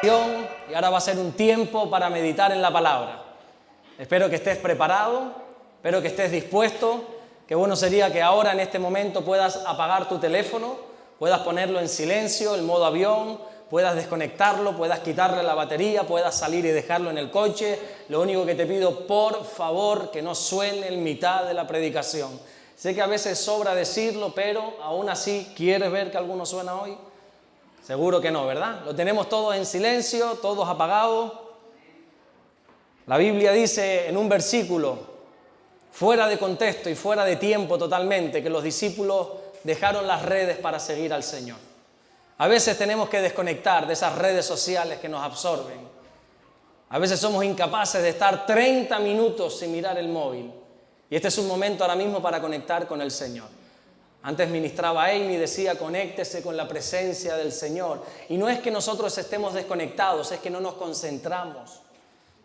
Y ahora va a ser un tiempo para meditar en la palabra. Espero que estés preparado, espero que estés dispuesto. Qué bueno sería que ahora en este momento puedas apagar tu teléfono, puedas ponerlo en silencio, en modo avión, puedas desconectarlo, puedas quitarle la batería, puedas salir y dejarlo en el coche. Lo único que te pido, por favor, que no suene en mitad de la predicación. Sé que a veces sobra decirlo, pero aún así, ¿quieres ver que alguno suena hoy? Seguro que no, ¿verdad? Lo tenemos todos en silencio, todos apagados. La Biblia dice en un versículo, fuera de contexto y fuera de tiempo totalmente, que los discípulos dejaron las redes para seguir al Señor. A veces tenemos que desconectar de esas redes sociales que nos absorben. A veces somos incapaces de estar 30 minutos sin mirar el móvil. Y este es un momento ahora mismo para conectar con el Señor. Antes ministraba Amy y decía, conéctese con la presencia del Señor. Y no es que nosotros estemos desconectados, es que no nos concentramos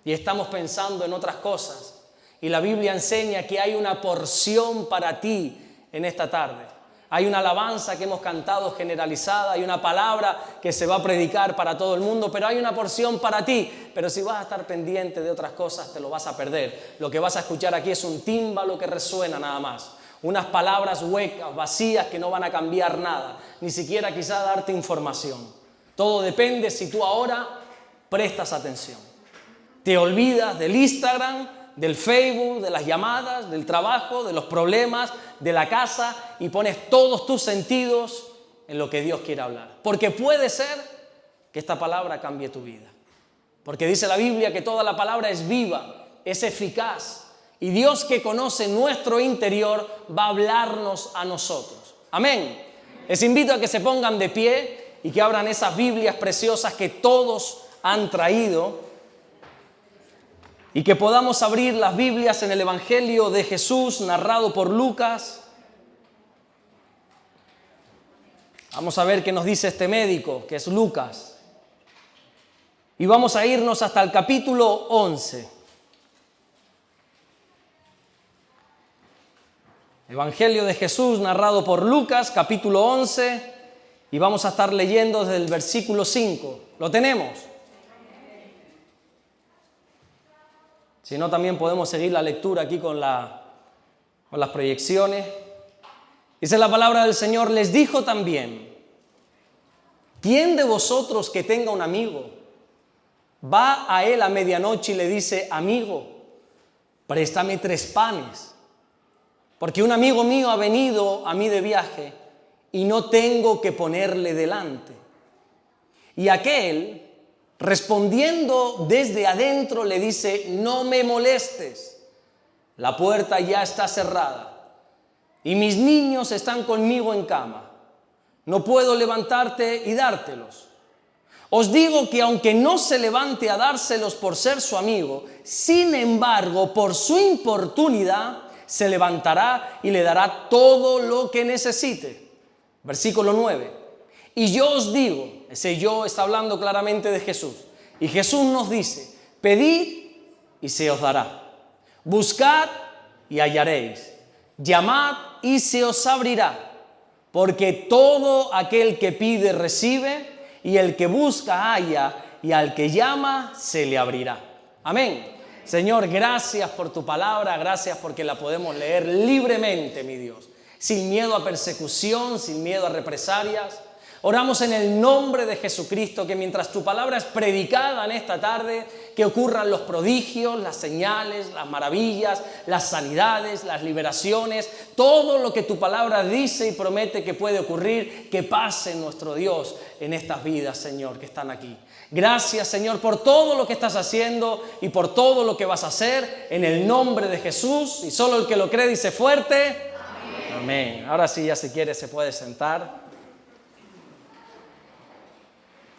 y estamos pensando en otras cosas. Y la Biblia enseña que hay una porción para ti en esta tarde. Hay una alabanza que hemos cantado generalizada, hay una palabra que se va a predicar para todo el mundo, pero hay una porción para ti. Pero si vas a estar pendiente de otras cosas, te lo vas a perder. Lo que vas a escuchar aquí es un tímbalo que resuena nada más. Unas palabras huecas, vacías, que no van a cambiar nada, ni siquiera quizá darte información. Todo depende si tú ahora prestas atención. Te olvidas del Instagram, del Facebook, de las llamadas, del trabajo, de los problemas, de la casa y pones todos tus sentidos en lo que Dios quiere hablar. Porque puede ser que esta palabra cambie tu vida. Porque dice la Biblia que toda la palabra es viva, es eficaz. Y Dios, que conoce nuestro interior, va a hablarnos a nosotros. Amén. Les invito a que se pongan de pie y que abran esas Biblias preciosas que todos han traído y que podamos abrir las Biblias en el Evangelio de Jesús narrado por Lucas. Vamos a ver qué nos dice este médico, que es Lucas. Y vamos a irnos hasta el capítulo 11. Evangelio de Jesús narrado por Lucas, capítulo 11, y vamos a estar leyendo desde el versículo 5. ¿Lo tenemos? Si no, también podemos seguir la lectura aquí con las proyecciones. Dice la palabra del Señor, les dijo también, ¿quién de vosotros que tenga un amigo va a él a medianoche y le dice, amigo, préstame 3 panes? Porque un amigo mío ha venido a mí de viaje y no tengo que ponerle delante. Y aquel, respondiendo desde adentro, le dice, no me molestes, la puerta ya está cerrada y mis niños están conmigo en cama. No puedo levantarte y dártelos. Os digo que aunque no se levante a dárselos por ser su amigo, sin embargo, por su importunidad, se levantará y le dará todo lo que necesite. Versículo 9. Y yo os digo, ese yo está hablando claramente de Jesús. Y Jesús nos dice, pedid y se os dará. Buscad y hallaréis. Llamad y se os abrirá. Porque todo aquel que pide recibe, y el que busca halla, y al que llama se le abrirá. Amén. Señor, gracias por tu palabra, gracias porque la podemos leer libremente, mi Dios, sin miedo a persecución, sin miedo a represalias. Oramos en el nombre de Jesucristo que mientras tu palabra es predicada en esta tarde, que ocurran los prodigios, las señales, las maravillas, las sanidades, las liberaciones, todo lo que tu palabra dice y promete que puede ocurrir, que pase nuestro Dios en estas vidas, Señor, que están aquí. Gracias, Señor, por todo lo que estás haciendo y por todo lo que vas a hacer en el nombre de Jesús. Y solo el que lo cree dice fuerte. Amén. Amén. Ahora sí, ya si quiere se puede sentar.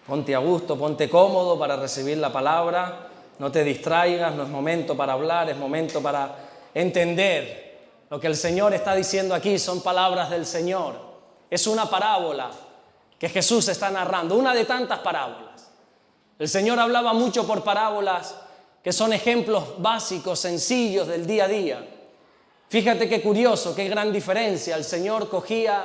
Ponte a gusto, ponte cómodo para recibir la palabra. No te distraigas, no es momento para hablar, es momento para entender lo que el Señor está diciendo aquí. Son palabras del Señor. Es una parábola que Jesús está narrando, una de tantas parábolas. El Señor hablaba mucho por parábolas que son ejemplos básicos, sencillos del día a día. Fíjate qué curioso, qué gran diferencia. El Señor cogía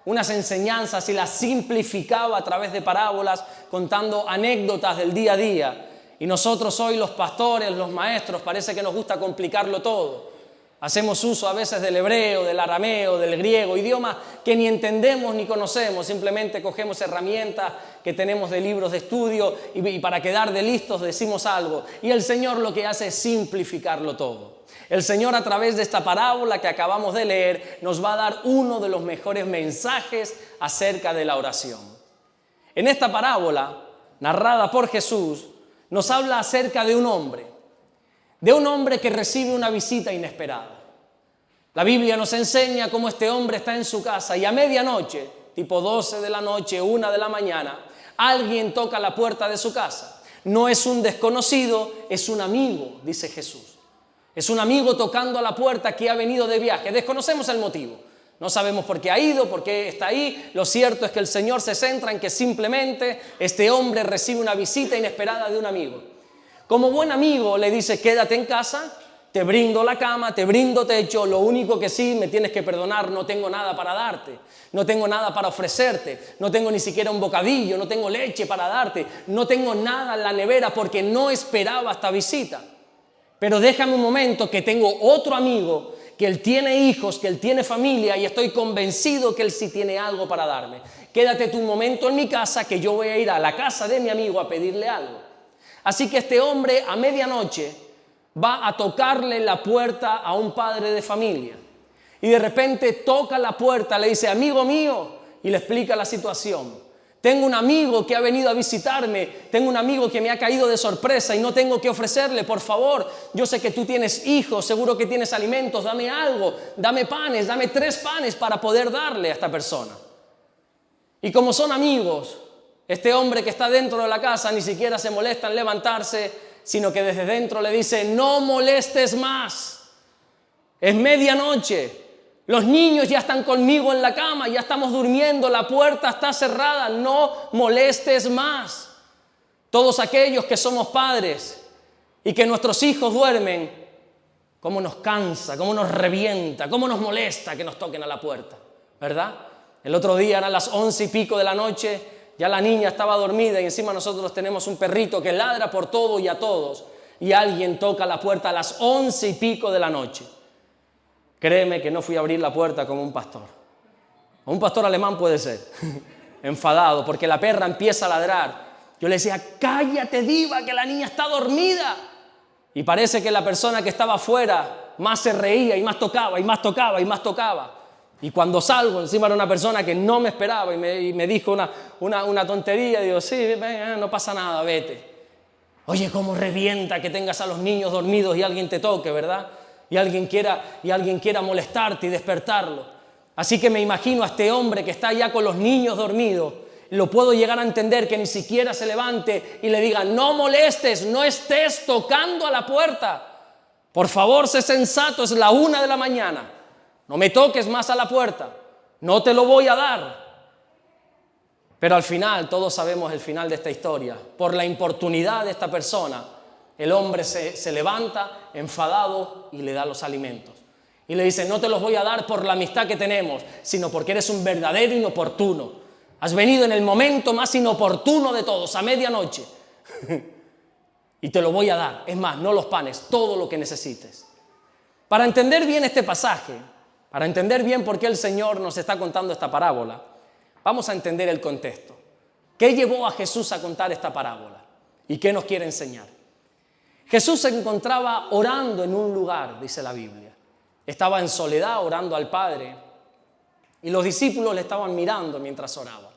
unas enseñanzas y las simplificaba a través de parábolas, contando anécdotas del día a día. Y nosotros hoy, los pastores, los maestros, parece que nos gusta complicarlo todo. Hacemos uso a veces del hebreo, del arameo, del griego, idiomas que ni entendemos ni conocemos. Simplemente cogemos herramientas que tenemos de libros de estudio y para quedar de listos decimos algo. Y el Señor lo que hace es simplificarlo todo. El Señor, a través de esta parábola que acabamos de leer, nos va a dar uno de los mejores mensajes acerca de la oración. En esta parábola, narrada por Jesús, nos habla acerca de un hombre que recibe una visita inesperada. La Biblia nos enseña cómo este hombre está en su casa y a medianoche, tipo 12 de la noche, 1 de la mañana, alguien toca la puerta de su casa. No es un desconocido, es un amigo, dice Jesús. Es un amigo tocando a la puerta que ha venido de viaje. Desconocemos el motivo. No sabemos por qué ha ido, por qué está ahí. Lo cierto es que el Señor se centra en que simplemente este hombre recibe una visita inesperada de un amigo. Como buen amigo le dice: quédate en casa, te brindo la cama, te brindo techo, lo único que sí me tienes que perdonar, no tengo nada para darte, no tengo nada para ofrecerte, no tengo ni siquiera un bocadillo, no tengo leche para darte, no tengo nada en la nevera porque no esperaba esta visita. Pero déjame un momento, que tengo otro amigo, que él tiene hijos, que él tiene familia y estoy convencido que él sí tiene algo para darme. Quédate tú un momento en mi casa, que yo voy a ir a la casa de mi amigo a pedirle algo. Así que este hombre a medianoche va a tocarle la puerta a un padre de familia. Y de repente toca la puerta, le dice: amigo mío, y le explica la situación. Tengo un amigo que ha venido a visitarme, tengo un amigo que me ha caído de sorpresa y no tengo que ofrecerle, por favor. Yo sé que tú tienes hijos, seguro que tienes alimentos, dame algo, dame panes, dame 3 panes para poder darle a esta persona. Y como son amigos, este hombre que está dentro de la casa ni siquiera se molesta en levantarse, sino que desde dentro le dice: no molestes más, es medianoche, los niños ya están conmigo en la cama, ya estamos durmiendo, la puerta está cerrada, no molestes más. Todos aquellos que somos padres y que nuestros hijos duermen, cómo nos cansa, cómo nos revienta, cómo nos molesta que nos toquen a la puerta, ¿verdad? El otro día eran las 11 y pico de la noche, ya la niña estaba dormida y encima nosotros tenemos un perrito que ladra por todo y a todos, y alguien toca la puerta a las 11 y pico de la noche. Créeme que no fui a abrir la puerta como un pastor. O un pastor alemán puede ser, enfadado, porque la perra empieza a ladrar. Yo le decía: cállate, diva, que la niña está dormida. Y parece que la persona que estaba afuera más se reía y más tocaba y más tocaba y más tocaba. Y cuando salgo, encima era una persona que no me esperaba y me dijo una tontería. Digo: sí, no pasa nada, vete. Oye, cómo revienta que tengas a los niños dormidos y alguien te toque, ¿verdad? Y alguien quiera molestarte y despertarlo. Así que me imagino a este hombre que está ya con los niños dormidos. Lo puedo llegar a entender, que ni siquiera se levante y le diga: no molestes, no estés tocando a la puerta. Por favor, sé sensato, es la 1 de la mañana. No me toques más a la puerta, no te lo voy a dar. Pero al final, todos sabemos el final de esta historia. Por la importunidad de esta persona, el hombre se levanta enfadado y le da los alimentos. Y le dice: no te los voy a dar por la amistad que tenemos, sino porque eres un verdadero inoportuno. Has venido en el momento más inoportuno de todos, a medianoche. Y te lo voy a dar. Es más, no los panes, todo lo que necesites. Para entender bien este pasaje, para entender bien por qué el Señor nos está contando esta parábola, vamos a entender el contexto. ¿Qué llevó a Jesús a contar esta parábola? ¿Y qué nos quiere enseñar? Jesús se encontraba orando en un lugar, dice la Biblia. Estaba en soledad orando al Padre y los discípulos le estaban mirando mientras oraba.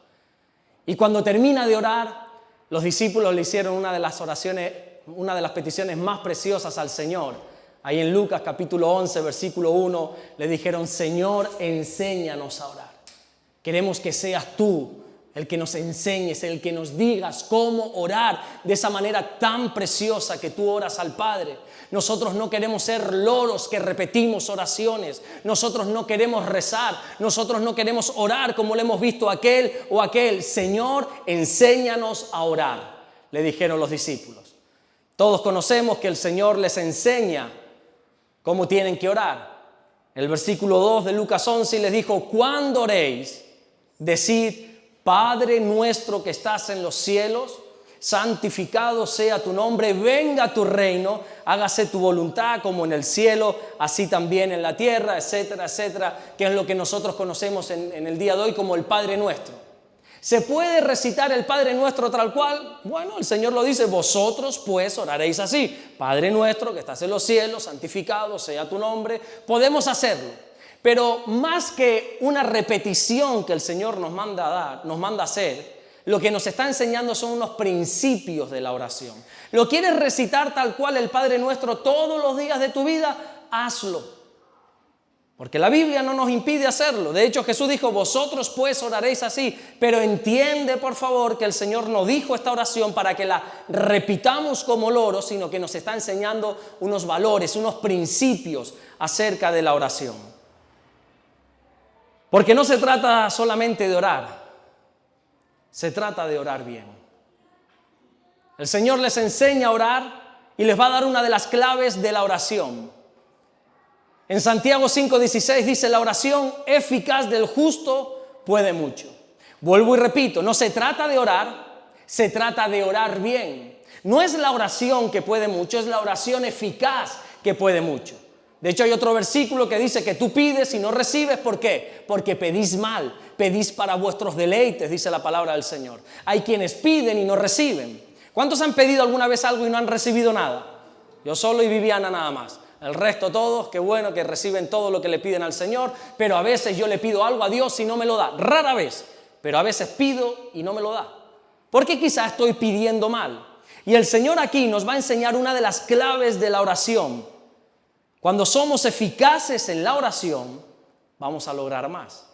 Y cuando termina de orar, los discípulos le hicieron una de las peticiones más preciosas al Señor. Ahí en Lucas capítulo 11, versículo 1, le dijeron: Señor, enséñanos a orar. Queremos que seas tú el que nos enseñes, el que nos digas cómo orar de esa manera tan preciosa que tú oras al Padre. Nosotros no queremos ser loros que repetimos oraciones. Nosotros no queremos rezar. Nosotros no queremos orar como lo hemos visto aquel o aquel. Señor, enséñanos a orar, le dijeron los discípulos. Todos conocemos que el Señor les enseña cómo tienen que orar. El versículo 2 de Lucas 11 les dijo: cuando oréis, Decid, Padre nuestro que estás en los cielos, santificado sea tu nombre, venga tu reino, hágase tu voluntad como en el cielo, así también en la tierra, etcétera, etcétera, que es lo que nosotros conocemos en el día de hoy como el Padre Nuestro. ¿Se puede recitar el Padre Nuestro tal cual? Bueno, el Señor lo dice, vosotros pues oraréis así, Padre Nuestro que estás en los cielos, santificado sea tu nombre. Podemos hacerlo, pero más que una repetición que el Señor nos manda a dar, nos manda a hacer, lo que nos está enseñando son unos principios de la oración. ¿Lo quieres recitar tal cual el Padre Nuestro todos los días de tu vida? Hazlo. Porque la Biblia no nos impide hacerlo. De hecho, Jesús dijo, vosotros pues oraréis así. Pero entiende, por favor, que el Señor no dijo esta oración para que la repitamos como loros, sino que nos está enseñando unos valores, unos principios acerca de la oración. Porque no se trata solamente de orar. Se trata de orar bien. El Señor les enseña a orar y les va a dar una de las claves de la oración. En Santiago 5:16 dice, la oración eficaz del justo puede mucho. Vuelvo y repito, no se trata de orar, se trata de orar bien. No es la oración que puede mucho, es la oración eficaz que puede mucho. De hecho, hay otro versículo que dice que tú pides y no recibes. ¿Por qué? Porque pedís mal, pedís para vuestros deleites, dice la palabra del Señor. Hay quienes piden y no reciben. ¿Cuántos han pedido alguna vez algo y no han recibido nada? Yo solo y Viviana nada más. El resto todos, qué bueno que reciben todo lo que le piden al Señor, pero a veces yo le pido algo a Dios y no me lo da. Rara vez, pero a veces pido y no me lo da. Porque quizás estoy pidiendo mal. Y el Señor aquí nos va a enseñar una de las claves de la oración. Cuando somos eficaces en la oración, vamos a lograr más.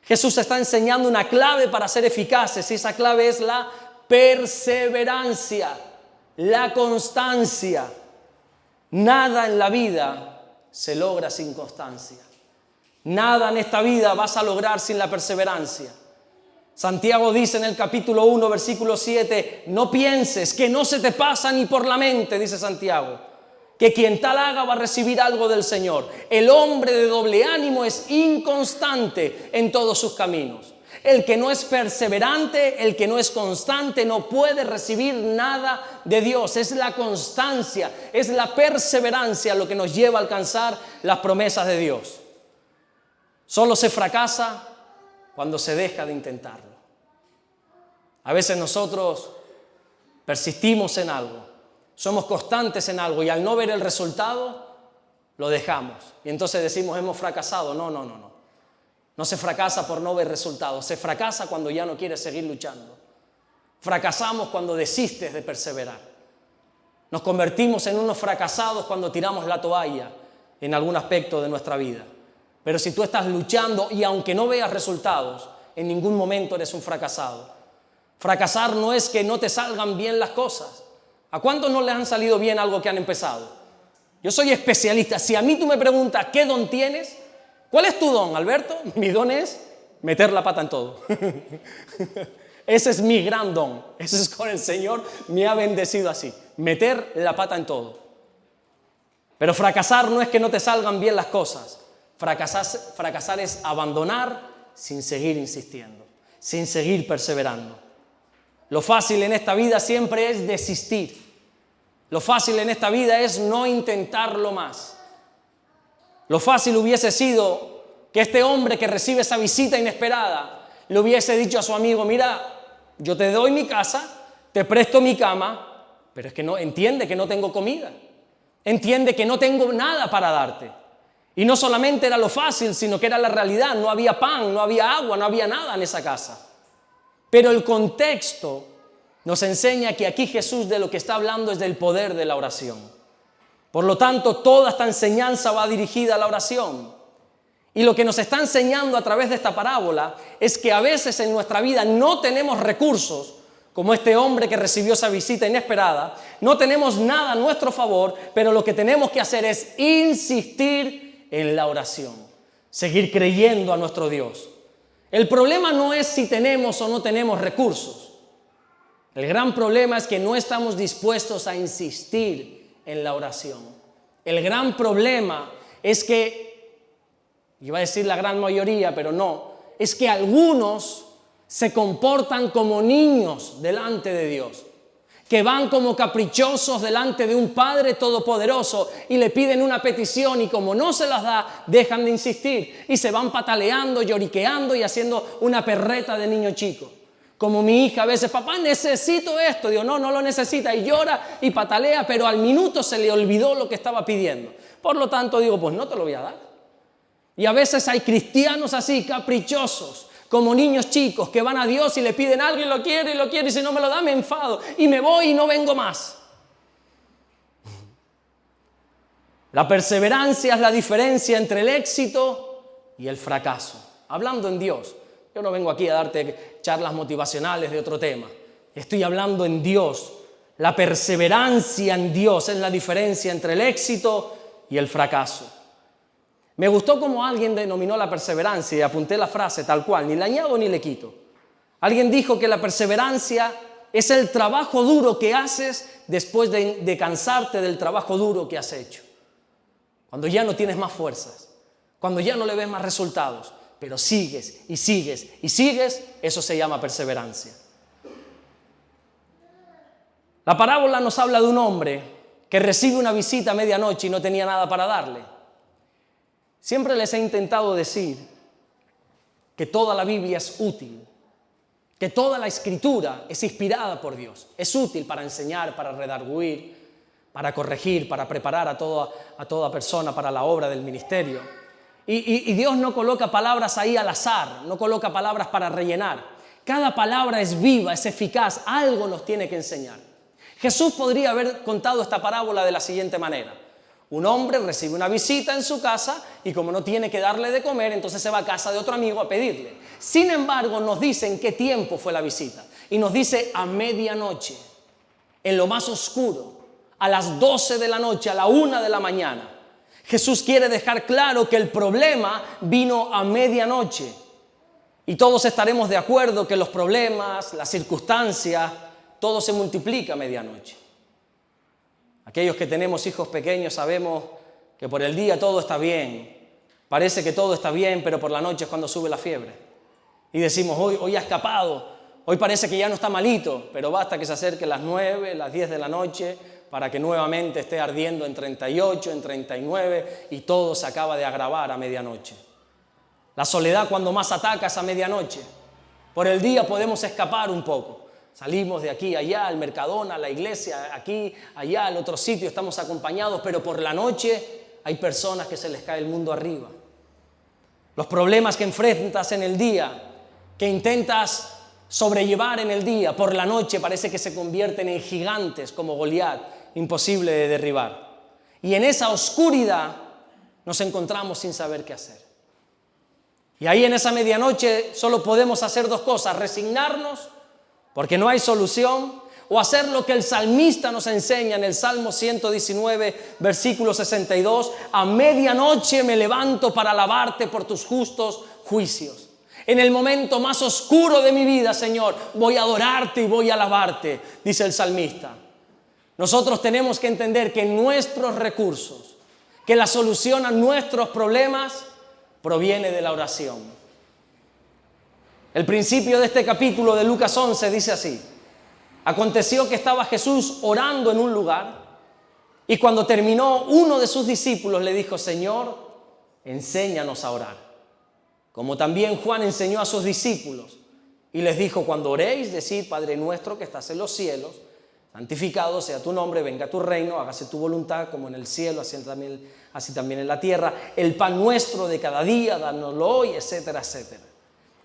Jesús está enseñando una clave para ser eficaces y esa clave es la perseverancia, la constancia. Nada en la vida se logra sin constancia. Nada en esta vida vas a lograr sin la perseverancia. Santiago dice en el capítulo 1, versículo 7, no pienses que no se te pasa ni por la mente, dice Santiago, que quien tal haga va a recibir algo del Señor. El hombre de doble ánimo es inconstante en todos sus caminos. El que no es perseverante, el que no es constante, no puede recibir nada de Dios. Es la constancia, es la perseverancia lo que nos lleva a alcanzar las promesas de Dios. Solo se fracasa cuando se deja de intentarlo. A veces nosotros persistimos en algo, somos constantes en algo y al no ver el resultado, lo dejamos. Y entonces decimos, hemos fracasado. No. No se fracasa por no ver resultados, se fracasa cuando ya no quieres seguir luchando. Fracasamos cuando desistes de perseverar. Nos convertimos en unos fracasados cuando tiramos la toalla en algún aspecto de nuestra vida. Pero si tú estás luchando y aunque no veas resultados, en ningún momento eres un fracasado. Fracasar no es que no te salgan bien las cosas. ¿A cuántos no les han salido bien algo que han empezado? Yo soy especialista. Si a mí tú me preguntas, ¿qué don tienes? ¿Cuál es tu don, Alberto? Mi don es meter la pata en todo. Ese es mi gran don. Ese es con el Señor me ha bendecido así. Meter la pata en todo. Pero fracasar no es que no te salgan bien las cosas. Fracasar es abandonar sin seguir insistiendo, sin seguir perseverando. Lo fácil en esta vida siempre es desistir. Lo fácil en esta vida es no intentarlo más. Lo fácil hubiese sido que este hombre que recibe esa visita inesperada le hubiese dicho a su amigo, mira, yo te doy mi casa, te presto mi cama, pero es que no entiende que no tengo comida. Entiende que no tengo nada para darte. Y no solamente era lo fácil, sino que era la realidad. No había pan, no había agua, no había nada en esa casa. Pero el contexto nos enseña que aquí Jesús de lo que está hablando es del poder de la oración. Por lo tanto, toda esta enseñanza va dirigida a la oración. Y lo que nos está enseñando a través de esta parábola es que a veces en nuestra vida no tenemos recursos, como este hombre que recibió esa visita inesperada, no tenemos nada a nuestro favor, pero lo que tenemos que hacer es insistir en la oración, seguir creyendo a nuestro Dios. El problema no es si tenemos o no tenemos recursos. El gran problema es que no estamos dispuestos a insistir en la oración. El gran problema es que, iba a decir la gran mayoría, pero no, es que algunos se comportan como niños delante de Dios, que van como caprichosos delante de un Padre todopoderoso y le piden una petición y como no se las da, dejan de insistir y se van pataleando, lloriqueando y haciendo una perreta de niño chico. Como mi hija a veces, papá, necesito esto. Digo, no lo necesita, y llora y patalea, pero al minuto se le olvidó lo que estaba pidiendo. Por lo tanto digo, pues no te lo voy a dar. Y a veces hay cristianos así, caprichosos, como niños chicos que van a Dios y le piden algo y lo quiere, y si no me lo da me enfado y me voy y no vengo más. La perseverancia es la diferencia entre el éxito y el fracaso. Hablando en Dios, yo no vengo aquí a darte charlas motivacionales de otro tema. Estoy hablando en Dios. La perseverancia en Dios es la diferencia entre el éxito y el fracaso. Me gustó como alguien denominó la perseverancia y apunté la frase tal cual, ni le añado ni le quito. Alguien dijo que la perseverancia es el trabajo duro que haces después de cansarte del trabajo duro que has hecho. Cuando ya no tienes más fuerzas, cuando ya no le ves más resultados, pero sigues y sigues y sigues, eso se llama perseverancia. La parábola nos habla de un hombre que recibe una visita a medianoche y no tenía nada para darle. Siempre les he intentado decir que toda la Biblia es útil, que toda la Escritura es inspirada por Dios. Es útil para enseñar, para redarguir, para corregir, para preparar a toda persona para la obra del ministerio. Y Dios no coloca palabras ahí al azar, no coloca palabras para rellenar. Cada palabra es viva, es eficaz, algo nos tiene que enseñar. Jesús podría haber contado esta parábola de la siguiente manera. Un hombre recibe una visita en su casa y como no tiene que darle de comer, entonces se va a casa de otro amigo a pedirle. Sin embargo, nos dice en qué tiempo fue la visita. Y nos dice a medianoche, en lo más oscuro, a las 12 de la noche, a la 1 de la mañana. Jesús quiere dejar claro que el problema vino a medianoche. Y todos estaremos de acuerdo que los problemas, las circunstancias, todo se multiplica a medianoche. Aquellos que tenemos hijos pequeños sabemos que por el día todo está bien. Parece que todo está bien, pero por la noche es cuando sube la fiebre. Y decimos, hoy ha escapado, hoy parece que ya no está malito, pero basta que se acerque las 9, las 10 de la noche para que nuevamente esté ardiendo en 38, en 39 y todo se acaba de agravar a medianoche. La soledad cuando más ataca es a medianoche. Por el día podemos escapar un poco. Salimos de aquí allá, al Mercadona, a la iglesia, aquí, allá, al otro sitio, estamos acompañados, pero por la noche hay personas que se les cae el mundo arriba. Los problemas que enfrentas en el día, que intentas sobrellevar en el día, por la noche parece que se convierten en gigantes como Goliat, imposible de derribar. Y en esa oscuridad nos encontramos sin saber qué hacer. Y ahí en esa medianoche solo podemos hacer dos cosas, resignarnos porque no hay solución, o hacer lo que el salmista nos enseña en el Salmo 119, versículo 62, a medianoche me levanto para alabarte por tus justos juicios. En el momento más oscuro de mi vida, Señor, voy a adorarte y voy a alabarte, dice el salmista. Nosotros tenemos que entender que nuestros recursos, que la solución a nuestros problemas proviene de la oración. El principio de este capítulo de Lucas 11 dice así: aconteció que estaba Jesús orando en un lugar y cuando terminó, uno de sus discípulos le dijo: Señor, enséñanos a orar, como también Juan enseñó a sus discípulos y les dijo: cuando oréis, decid: Padre nuestro que estás en los cielos, santificado sea tu nombre, venga tu reino, hágase tu voluntad como en el cielo, así también en la tierra. El pan nuestro de cada día, dánoslo hoy, etcétera, etcétera.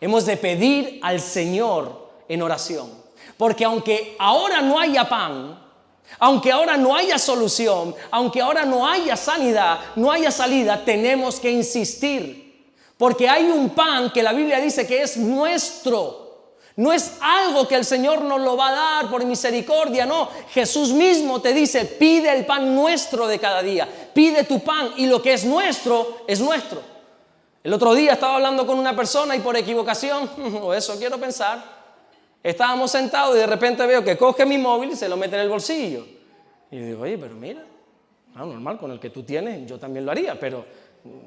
Hemos de pedir al Señor en oración, porque aunque ahora no haya pan, aunque ahora no haya solución, aunque ahora no haya sanidad, no haya salida, tenemos que insistir, porque hay un pan que la Biblia dice que es nuestro. No es algo que el Señor nos lo va a dar por misericordia, no. Jesús mismo te dice: pide el pan nuestro de cada día, pide tu pan, y lo que es nuestro, es nuestro. El otro día estaba hablando con una persona y por equivocación, o eso quiero pensar, estábamos sentados y de repente veo que coge mi móvil y se lo mete en el bolsillo. Y yo digo: oye, pero mira, normal, con el que tú tienes yo también lo haría, pero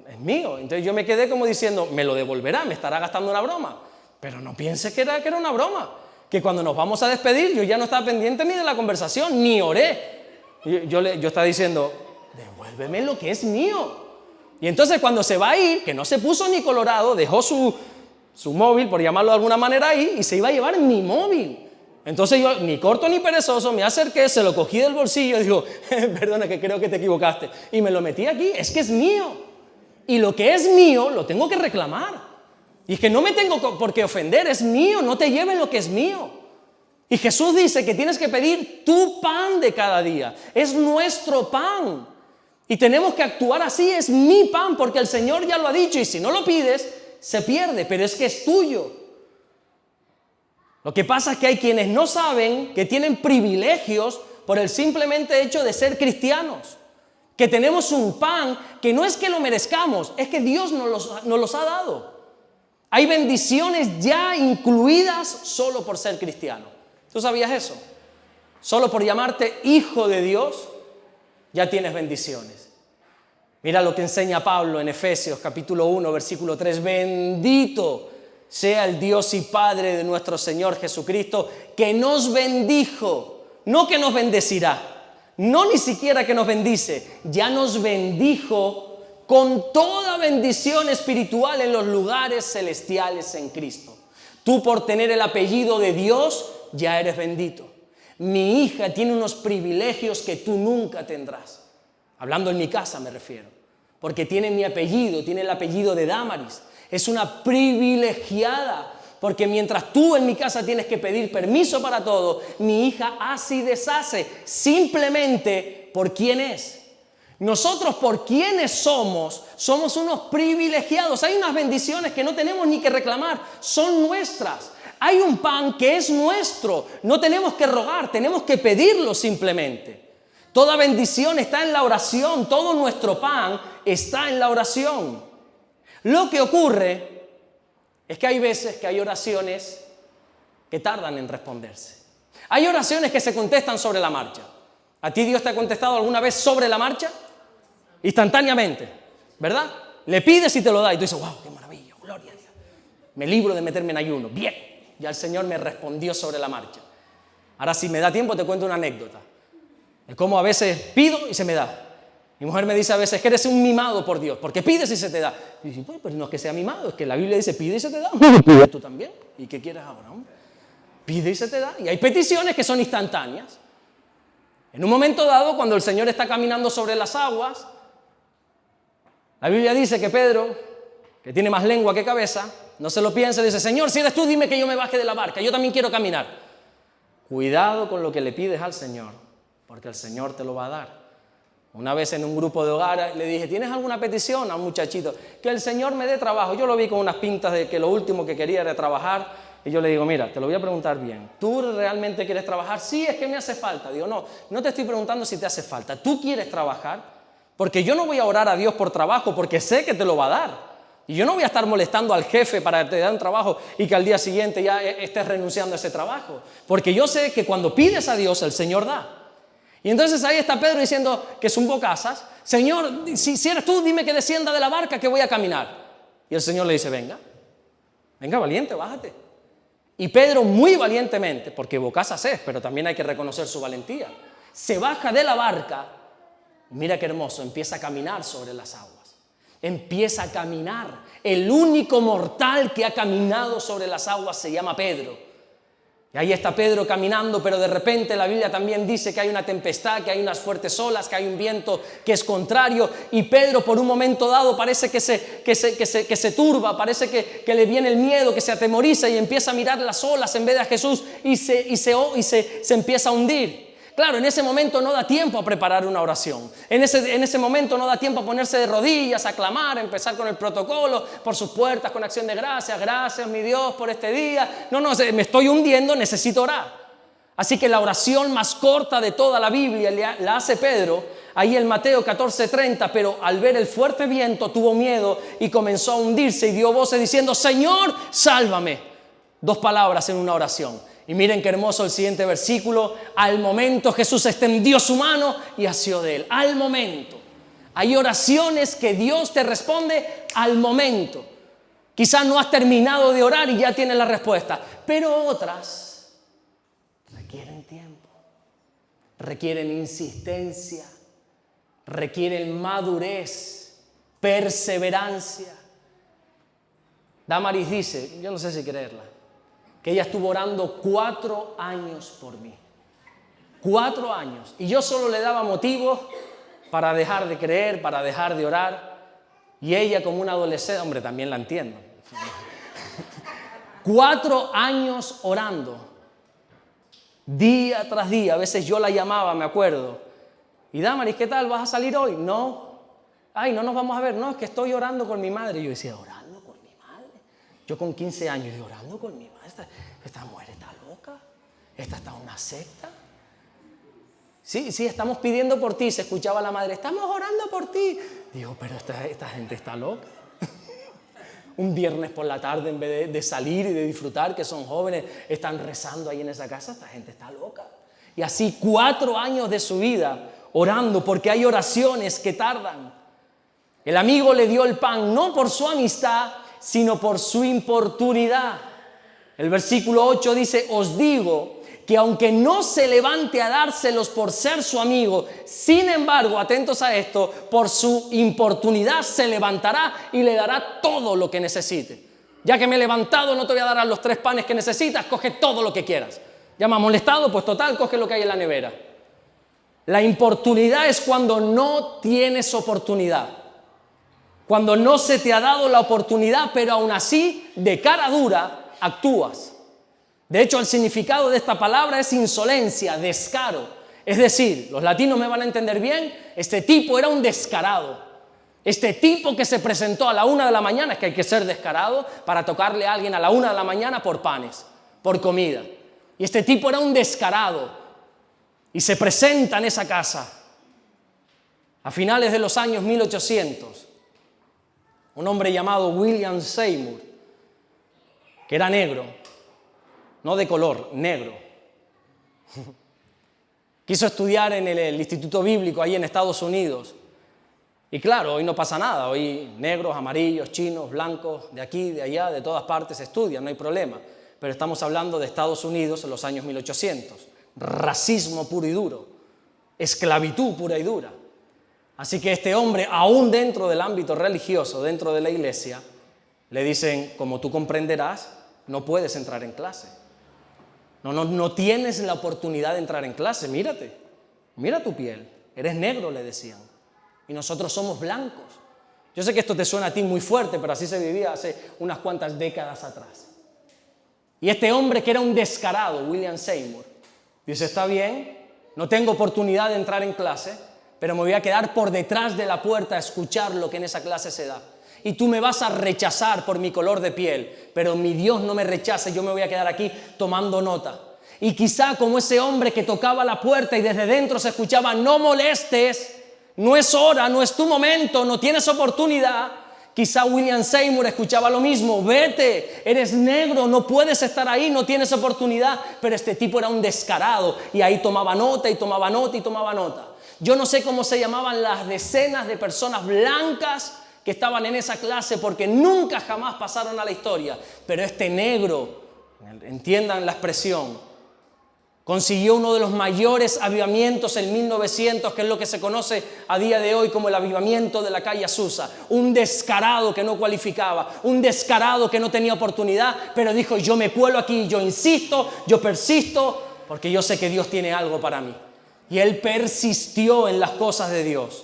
es mío. Entonces yo me quedé como diciendo: me lo devolverá, me estará gastando una broma. Pero no pienses que era una broma. Que cuando nos vamos a despedir, yo ya no estaba pendiente ni de la conversación, ni oré. Yo estaba diciendo, devuélveme lo que es mío. Y entonces cuando se va a ir, que no se puso ni colorado, dejó su móvil, por llamarlo de alguna manera ahí, y se iba a llevar mi móvil. Entonces yo, ni corto ni perezoso, me acerqué, se lo cogí del bolsillo y digo, perdona que creo que te equivocaste. Y me lo metí aquí, es que es mío. Y lo que es mío, lo tengo que reclamar. Y es que no me tengo por qué ofender, es mío, no te lleves lo que es mío. Y Jesús dice que tienes que pedir tu pan de cada día, es nuestro pan. Y tenemos que actuar así, es mi pan, porque el Señor ya lo ha dicho, y si no lo pides, se pierde, pero es que es tuyo. Lo que pasa es que hay quienes no saben que tienen privilegios por el simplemente hecho de ser cristianos. Que tenemos un pan que no es que lo merezcamos, es que Dios nos los ha dado. Hay bendiciones ya incluidas solo por ser cristiano. ¿Tú sabías eso? Solo por llamarte hijo de Dios, ya tienes bendiciones. Mira lo que enseña Pablo en Efesios capítulo 1, versículo 3. Bendito sea el Dios y Padre de nuestro Señor Jesucristo, que nos bendijo, no que nos bendecirá, no ni siquiera que nos bendice, ya nos bendijo con toda bendición espiritual en los lugares celestiales en Cristo. Tú por tener el apellido de Dios ya eres bendito. Mi hija tiene unos privilegios que tú nunca tendrás. Hablando en mi casa me refiero. Porque tiene mi apellido, tiene el apellido de Damaris. Es una privilegiada. Porque mientras tú en mi casa tienes que pedir permiso para todo, mi hija hace y deshace simplemente por quién es. Nosotros por quienes somos unos privilegiados. Hay unas bendiciones que no tenemos ni que reclamar, son nuestras. Hay un pan que es nuestro, no tenemos que rogar, tenemos que pedirlo simplemente. Toda bendición está en la oración, todo nuestro pan está en la oración. Lo que ocurre es que hay veces que hay oraciones que tardan en responderse. Hay oraciones que se contestan sobre la marcha. ¿A ti Dios te ha contestado alguna vez sobre la marcha? Instantáneamente, ¿verdad? Le pides y te lo da y tú dices, wow, qué maravilla, gloria a Dios. Me libro de meterme en ayuno. Bien, ya el Señor me respondió sobre la marcha. Ahora, si me da tiempo, te cuento una anécdota. Es como a veces pido y se me da. Mi mujer me dice a veces que eres un mimado por Dios, porque pides y se te da. Y dice, pues no es que sea mimado, es que la Biblia dice pide y se te da. Pide tú también. ¿Y qué quieres ahora, hombre? Pide y se te da. Y hay peticiones que son instantáneas. En un momento dado, cuando el Señor está caminando sobre las aguas, la Biblia dice que Pedro, que tiene más lengua que cabeza, no se lo piensa y dice, Señor, si eres tú, dime que yo me baje de la barca, yo también quiero caminar. Cuidado con lo que le pides al Señor, porque el Señor te lo va a dar. Una vez en un grupo de hogar le dije, ¿tienes alguna petición a un muchachito? Que el Señor me dé trabajo. Yo lo vi con unas pintas de que lo último que quería era trabajar. Y yo le digo, mira, te lo voy a preguntar bien. ¿Tú realmente quieres trabajar? Sí, es que me hace falta. Digo, no te estoy preguntando si te hace falta. ¿Tú quieres trabajar? Porque yo no voy a orar a Dios por trabajo, porque sé que te lo va a dar. Y yo no voy a estar molestando al jefe para que te dé un trabajo y que al día siguiente ya estés renunciando a ese trabajo. Porque yo sé que cuando pides a Dios, el Señor da. Y entonces ahí está Pedro diciendo que es un bocazas. Señor, si eres tú, dime que descienda de la barca que voy a caminar. Y el Señor le dice, venga, valiente, bájate. Y Pedro muy valientemente, porque bocazas es, pero también hay que reconocer su valentía, se baja de la barca. Mira qué hermoso, empieza a caminar sobre las aguas. Empieza a caminar. El único mortal que ha caminado sobre las aguas se llama Pedro. Y ahí está Pedro caminando, pero de repente la Biblia también dice que hay una tempestad, que hay unas fuertes olas, que hay un viento que es contrario. Y Pedro por un momento dado parece que se turba, parece que le viene el miedo, que se atemoriza y empieza a mirar las olas en vez de a Jesús y se empieza a hundir. Claro, en ese momento no da tiempo a preparar una oración. En ese momento no da tiempo a ponerse de rodillas, a clamar, a empezar con el protocolo, por sus puertas, con acción de gracias. Gracias, mi Dios, por este día. No, me estoy hundiendo, necesito orar. Así que la oración más corta de toda la Biblia la hace Pedro, ahí en Mateo 14:30, pero al ver el fuerte viento tuvo miedo y comenzó a hundirse y dio voces diciendo, Señor, sálvame. 2 palabras en una oración. Y miren qué hermoso el siguiente versículo. Al momento Jesús extendió su mano y asió de él. Al momento. Hay oraciones que Dios te responde al momento. Quizás no has terminado de orar y ya tienes la respuesta. Pero otras requieren tiempo, requieren insistencia, requieren madurez, perseverancia. Damaris dice, yo no sé si creerla, que ella estuvo orando 4 años por mí. 4 años. Y yo solo le daba motivos para dejar de creer, para dejar de orar. Y ella, como una adolescente, hombre, también la entiendo. 4 años orando, día tras día. A veces yo la llamaba, me acuerdo. Y Damaris, ¿qué tal? ¿Vas a salir hoy? No. Ay, no nos vamos a ver. No, es que estoy orando con mi madre. Y yo decía, ¿orando con mi madre? Yo con 15 años, y orando con mi madre. Esta mujer está loca. Esta está en una secta. Sí, estamos pidiendo por ti. Se escuchaba la madre, estamos orando por ti. Digo, pero esta gente está loca. Un viernes por la tarde, en vez de salir y de disfrutar, que son jóvenes, están rezando ahí en esa casa. Esta gente está loca. Y así 4 años de su vida orando, porque hay oraciones que tardan. El amigo le dio el pan no por su amistad, sino por su importunidad. El versículo 8 dice, os digo que aunque no se levante a dárselos por ser su amigo, sin embargo, atentos a esto, por su importunidad se levantará y le dará todo lo que necesite. Ya que me he levantado, no te voy a dar a los 3 panes que necesitas, coge todo lo que quieras. Ya me has molestado, pues total, coge lo que hay en la nevera. La importunidad es cuando no tienes oportunidad. Cuando no se te ha dado la oportunidad, pero aún así, de cara dura, actúas. De hecho, el significado de esta palabra es insolencia, descaro. Es decir, los latinos me van a entender bien, este tipo era un descarado. Este tipo que se presentó a la 1 de la mañana, es que hay que ser descarado para tocarle a alguien a la 1 de la mañana por panes, por comida. Y este tipo era un descarado y se presenta en esa casa. A finales de los años 1800, un hombre llamado William Seymour, que era negro, no de color, negro. Quiso estudiar en el Instituto Bíblico ahí en Estados Unidos. Y claro, hoy no pasa nada. Hoy negros, amarillos, chinos, blancos, de aquí, de allá, de todas partes estudian, no hay problema. Pero estamos hablando de Estados Unidos en los años 1800. Racismo puro y duro. Esclavitud pura y dura. Así que este hombre, aún dentro del ámbito religioso, dentro de la iglesia, le dicen, como tú comprenderás, no puedes entrar en clase. No tienes la oportunidad de entrar en clase, mírate, mira tu piel, eres negro, le decían, y nosotros somos blancos. Yo sé que esto te suena a ti muy fuerte, pero así se vivía hace unas cuantas décadas atrás. Y este hombre que era un descarado, William Seymour, dice, está bien, no tengo oportunidad de entrar en clase, pero me voy a quedar por detrás de la puerta a escuchar lo que en esa clase se da. Y tú me vas a rechazar por mi color de piel, pero mi Dios no me rechace, yo me voy a quedar aquí tomando nota. Y quizá como ese hombre que tocaba la puerta y desde dentro se escuchaba, no molestes, no es hora, no es tu momento, no tienes oportunidad. Quizá William Seymour escuchaba lo mismo, vete, eres negro, no puedes estar ahí, no tienes oportunidad. Pero este tipo era un descarado y ahí tomaba nota y tomaba nota y tomaba nota. Yo no sé cómo se llamaban las decenas de personas blancas que estaban en esa clase, porque nunca jamás pasaron a la historia. Pero este negro, entiendan la expresión, consiguió uno de los mayores avivamientos en 1900, que es lo que se conoce a día de hoy como el avivamiento de la calle Azusa. Un descarado que no cualificaba, un descarado que no tenía oportunidad, pero dijo, yo me cuelo aquí, yo insisto, yo persisto, porque yo sé que Dios tiene algo para mí. Y él persistió en las cosas de Dios.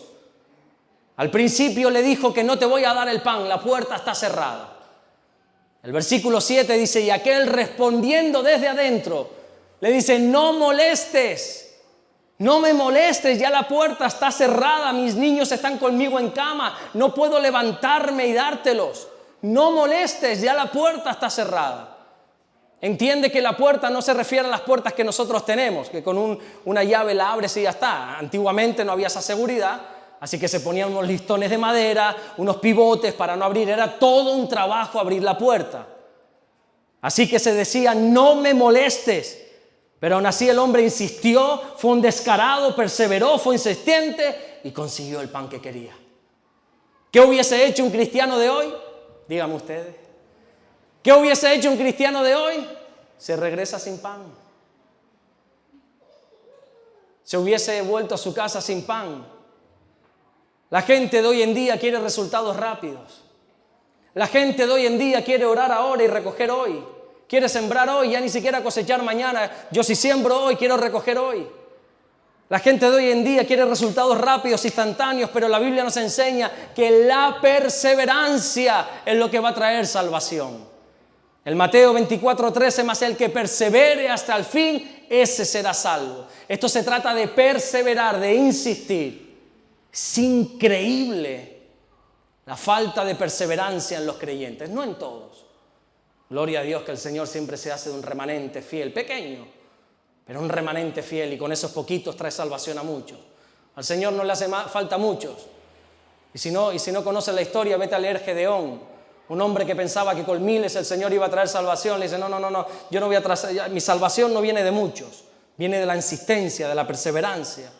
Al principio le dijo que no te voy a dar el pan, la puerta está cerrada. El versículo 7 dice, y aquel respondiendo desde adentro, le dice, no molestes, no me molestes, ya la puerta está cerrada, mis niños están conmigo en cama, no puedo levantarme y dártelos. No molestes, ya la puerta está cerrada. Entiende que la puerta no se refiere a las puertas que nosotros tenemos, que con una llave la abres y ya está. Antiguamente no había esa seguridad. Así que se ponían unos listones de madera, unos pivotes para no abrir. Era todo un trabajo abrir la puerta. Así que se decía, no me molestes. Pero aún así el hombre insistió, fue un descarado, perseveró, fue insistente y consiguió el pan que quería. ¿Qué hubiese hecho un cristiano de hoy? Díganme ustedes. ¿Qué hubiese hecho un cristiano de hoy? Se regresa sin pan. Se hubiese vuelto a su casa sin pan. La gente de hoy en día quiere resultados rápidos. La gente de hoy en día quiere orar ahora y recoger hoy. Quiere sembrar hoy, ya ni siquiera cosechar mañana. Yo si siembro hoy, quiero recoger hoy. La gente de hoy en día quiere resultados rápidos, instantáneos, pero la Biblia nos enseña que la perseverancia es lo que va a traer salvación. El Mateo 24:13, más el que persevere hasta el fin, ese será salvo. Esto se trata de perseverar, de insistir. Es increíble la falta de perseverancia en los creyentes, no en todos. Gloria a Dios que el Señor siempre se hace de un remanente fiel, pequeño, pero un remanente fiel, y con esos poquitos trae salvación a muchos. Al Señor no le hace falta a muchos. Y si no conoces la historia, vete a leer Gedeón. Un hombre que pensaba que con miles el Señor iba a traer salvación, le dice, no, yo no voy a traer, mi salvación no viene de muchos, viene de la insistencia, de la perseverancia.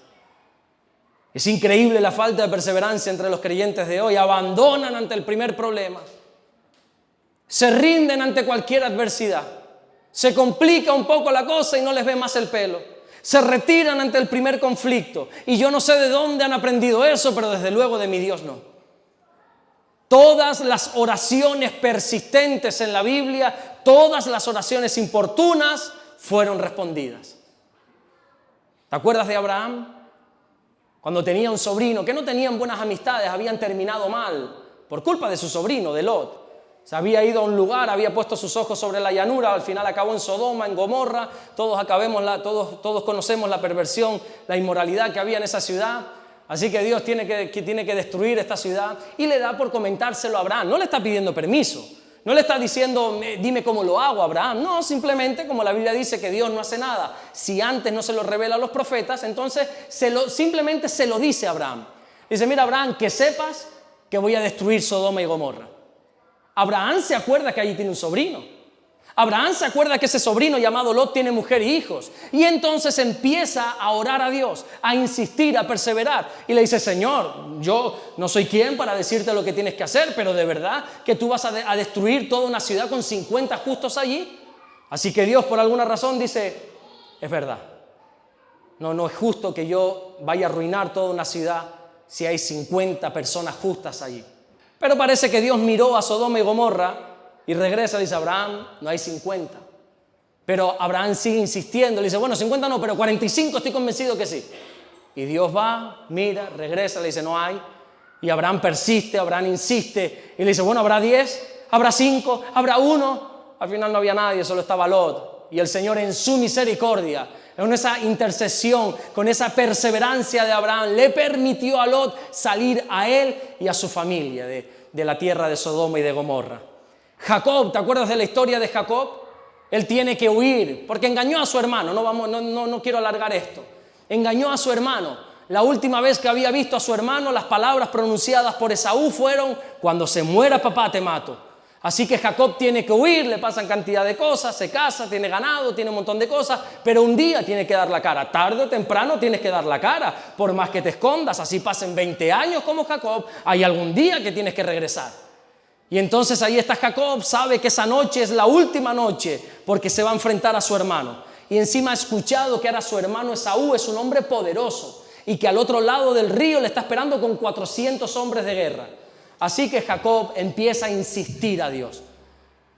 Es increíble la falta de perseverancia entre los creyentes de hoy. Abandonan ante el primer problema, se rinden ante cualquier adversidad, se complica un poco la cosa y no les ve más el pelo, se retiran ante el primer conflicto. Y yo no sé de dónde han aprendido eso, pero desde luego de mi Dios no. Todas las oraciones persistentes en la Biblia, todas las oraciones importunas fueron respondidas. ¿Te acuerdas de Abraham? Cuando tenía un sobrino, que no tenían buenas amistades, habían terminado mal por culpa de su sobrino, de Lot. Se había ido a un lugar, había puesto sus ojos sobre la llanura, al final acabó en Sodoma, en Gomorra. Todos conocemos la perversión, la inmoralidad que había en esa ciudad. Así que Dios tiene que destruir esta ciudad y le da por comentárselo a Abraham. No le está pidiendo permiso, no le está diciendo dime cómo lo hago, Abraham. No, simplemente como la Biblia dice que Dios no hace nada si antes no se lo revela a los profetas, entonces simplemente se lo dice a Abraham. Dice, mira Abraham, que sepas que voy a destruir Sodoma y Gomorra. Abraham se acuerda que allí tiene un sobrino. Abraham se acuerda que ese sobrino llamado Lot tiene mujer y hijos. Y entonces empieza a orar a Dios, a insistir, a perseverar. Y le dice, Señor, yo no soy quien para decirte lo que tienes que hacer, pero de verdad que tú vas a destruir toda una ciudad con 50 justos allí. Así que Dios por alguna razón dice, es verdad. No es justo que yo vaya a arruinar toda una ciudad si hay 50 personas justas allí. Pero parece que Dios miró a Sodoma y Gomorra y regresa y dice, Abraham, no hay 50. Pero Abraham sigue insistiendo, le dice, bueno, 50 no, pero 45 estoy convencido que sí. Y Dios va, mira, regresa, le dice, no hay. Y Abraham persiste, Abraham insiste. Y le dice, bueno, ¿habrá 10? ¿Habrá 5? ¿Habrá 1? Al final no había nadie, solo estaba Lot. Y el Señor en su misericordia, en esa intercesión, con esa perseverancia de Abraham, le permitió a Lot salir a él y a su familia de la tierra de Sodoma y de Gomorra. Jacob, ¿te acuerdas de la historia de Jacob? Él tiene que huir porque engañó a su hermano. No quiero alargar esto. Engañó a su hermano. La última vez que había visto a su hermano, las palabras pronunciadas por Esaú fueron, cuando se muera papá te mato. Así que Jacob tiene que huir, le pasan cantidad de cosas, se casa, tiene ganado, tiene un montón de cosas, pero un día tiene que dar la cara. Tarde o temprano tienes que dar la cara, por más que te escondas. Así pasen 20 años como Jacob, hay algún día que tienes que regresar. Y entonces ahí está Jacob, sabe que esa noche es la última noche porque se va a enfrentar a su hermano. Y encima ha escuchado que ahora su hermano Esaú es un hombre poderoso y que al otro lado del río le está esperando con 400 hombres de guerra. Así que Jacob empieza a insistir a Dios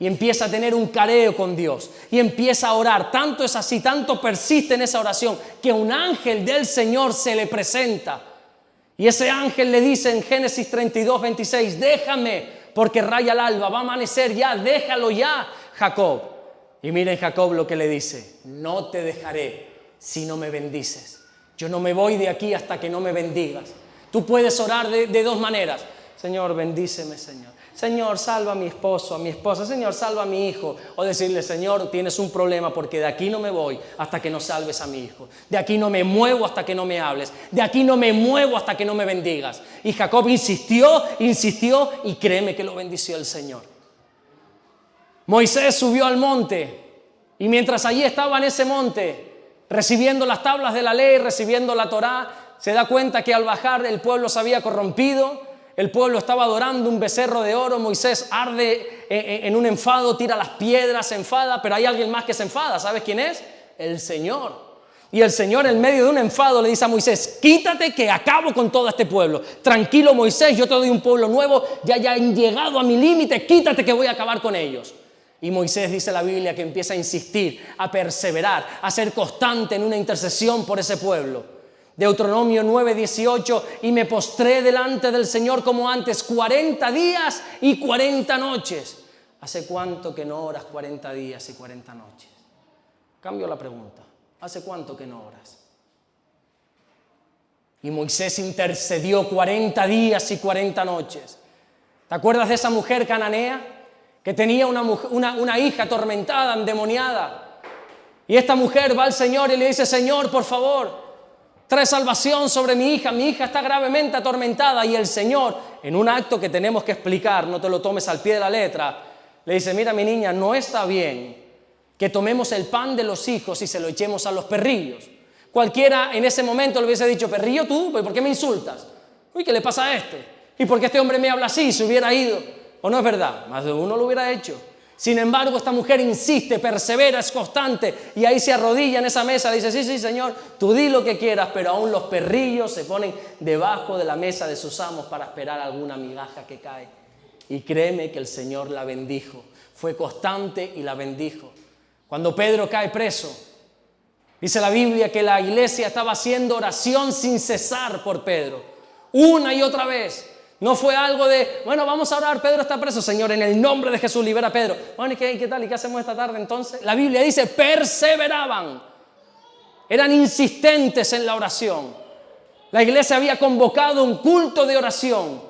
y empieza a tener un careo con Dios y empieza a orar. Tanto es así, tanto persiste en esa oración que un ángel del Señor se le presenta. Y ese ángel le dice en Génesis 32:26, déjame, porque raya el alba, va a amanecer ya, déjalo ya, Jacob. Y miren Jacob lo que le dice, no te dejaré si no me bendices. Yo no me voy de aquí hasta que no me bendigas. Tú puedes orar de dos maneras. Señor, bendíceme, Señor. Señor, salva a mi esposo, a mi esposa. Señor, salva a mi hijo. O decirle, Señor, tienes un problema porque de aquí no me voy hasta que no salves a mi hijo. De aquí no me muevo hasta que no me hables. De aquí no me muevo hasta que no me bendigas. Y Jacob insistió y créeme que lo bendició el Señor. Moisés subió al monte y mientras allí estaba en ese monte, recibiendo las tablas de la ley, recibiendo la Torá, se da cuenta que al bajar el pueblo se había corrompido. El pueblo estaba adorando un becerro de oro. Moisés arde en un enfado, tira las piedras, se enfada, pero hay alguien más que se enfada. ¿Sabes quién es? El Señor. Y el Señor, en medio de un enfado, le dice a Moisés: quítate que acabo con todo este pueblo. Tranquilo, Moisés, yo te doy un pueblo nuevo, ya han llegado a mi límite, quítate que voy a acabar con ellos. Y Moisés, dice la Biblia, que empieza a insistir, a perseverar, a ser constante en una intercesión por ese pueblo. Deuteronomio 9:18: y me postré delante del Señor como antes 40 días y 40 noches. ¿Hace cuánto que no oras 40 días y 40 noches? Cambio la pregunta. ¿Hace cuánto que no oras? Y Moisés intercedió 40 días y 40 noches. ¿Te acuerdas de esa mujer cananea que tenía una hija atormentada, endemoniada? Y esta mujer va al Señor y le dice: Señor, por favor, trae salvación sobre mi hija está gravemente atormentada. Y el Señor, en un acto que tenemos que explicar, no te lo tomes al pie de la letra, le dice: mira, mi niña, no está bien que tomemos el pan de los hijos y se lo echemos a los perrillos. Cualquiera en ese momento le hubiese dicho: perrillo tú, ¿por qué me insultas? Uy, ¿qué le pasa a este? ¿Y por qué este hombre me habla así? Se hubiera ido. ¿O no es verdad? Más de uno lo hubiera hecho. Sin embargo, esta mujer insiste, persevera, es constante, y ahí se arrodilla en esa mesa, dice: sí, Señor, tú di lo que quieras. Pero aún los perrillos se ponen debajo de la mesa de sus amos para esperar alguna migaja que cae. Y créeme que el Señor la bendijo, fue constante y la bendijo. Cuando Pedro cae preso, dice la Biblia que la iglesia estaba haciendo oración sin cesar por Pedro, una y otra vez. No fue algo de: bueno, vamos a orar, Pedro está preso, Señor, en el nombre de Jesús, libera a Pedro. Bueno, ¿y qué tal? ¿Y qué hacemos esta tarde entonces? La Biblia dice: perseveraban. Eran insistentes en la oración. La iglesia había convocado un culto de oración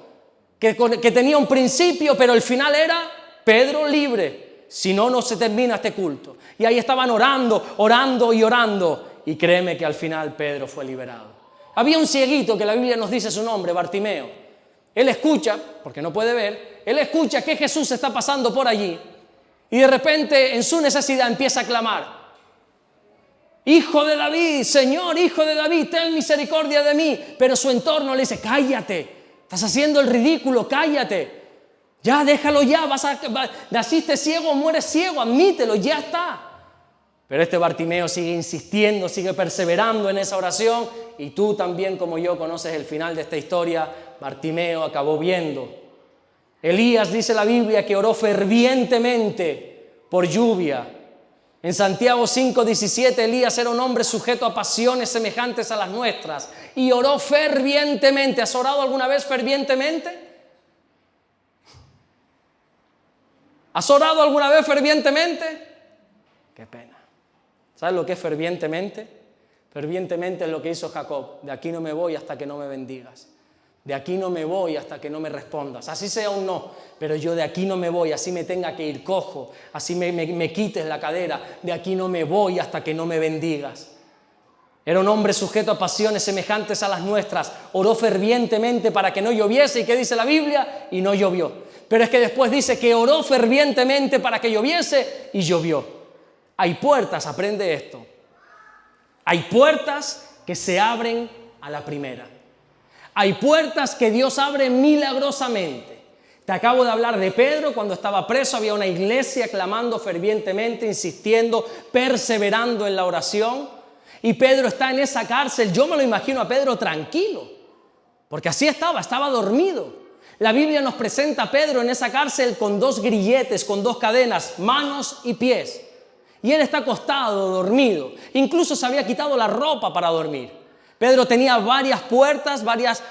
que tenía un principio, pero el final era: Pedro libre. Si no, no se termina este culto. Y ahí estaban orando y orando. Y créeme que al final Pedro fue liberado. Había un cieguito que la Biblia nos dice su nombre, Bartimeo. Él escucha, porque no puede ver, él escucha que Jesús está pasando por allí. Y de repente, en su necesidad, empieza a clamar: Hijo de David, Señor, Hijo de David, ten misericordia de mí. Pero su entorno le dice: cállate, estás haciendo el ridículo, cállate. Ya, déjalo ya, naciste ciego, mueres ciego, admítelo, ya está. Pero este Bartimeo sigue insistiendo, sigue perseverando en esa oración. Y tú también, como yo, conoces el final de esta historia. Bartimeo acabó viendo. Elías, dice la Biblia, que oró fervientemente por lluvia. En Santiago 5:17, Elías era un hombre sujeto a pasiones semejantes a las nuestras y oró fervientemente. ¿Has orado alguna vez fervientemente? ¿Has orado alguna vez fervientemente? Qué pena. ¿Sabes lo que es fervientemente? Fervientemente es lo que hizo Jacob. De aquí no me voy hasta que no me bendigas. De aquí no me voy hasta que no me respondas. Así sea un no, pero yo de aquí no me voy, así me tenga que ir cojo, así me quites la cadera. De aquí no me voy hasta que no me bendigas. Era un hombre sujeto a pasiones semejantes a las nuestras. Oró fervientemente para que no lloviese. ¿Y qué dice la Biblia? Y no llovió. Pero es que después dice que oró fervientemente para que lloviese y llovió. Hay puertas, aprende esto. Hay puertas que se abren a la primera. Hay puertas que Dios abre milagrosamente. Te acabo de hablar de Pedro cuando estaba preso. Había una iglesia clamando fervientemente, insistiendo, perseverando en la oración. Y Pedro está en esa cárcel. Yo me lo imagino a Pedro tranquilo, porque así estaba dormido. La Biblia nos presenta a Pedro en esa cárcel con 2 grilletes, con 2 cadenas, manos y pies. Y él está acostado, dormido. Incluso se había quitado la ropa para dormir. Pedro tenía varias puertas, varias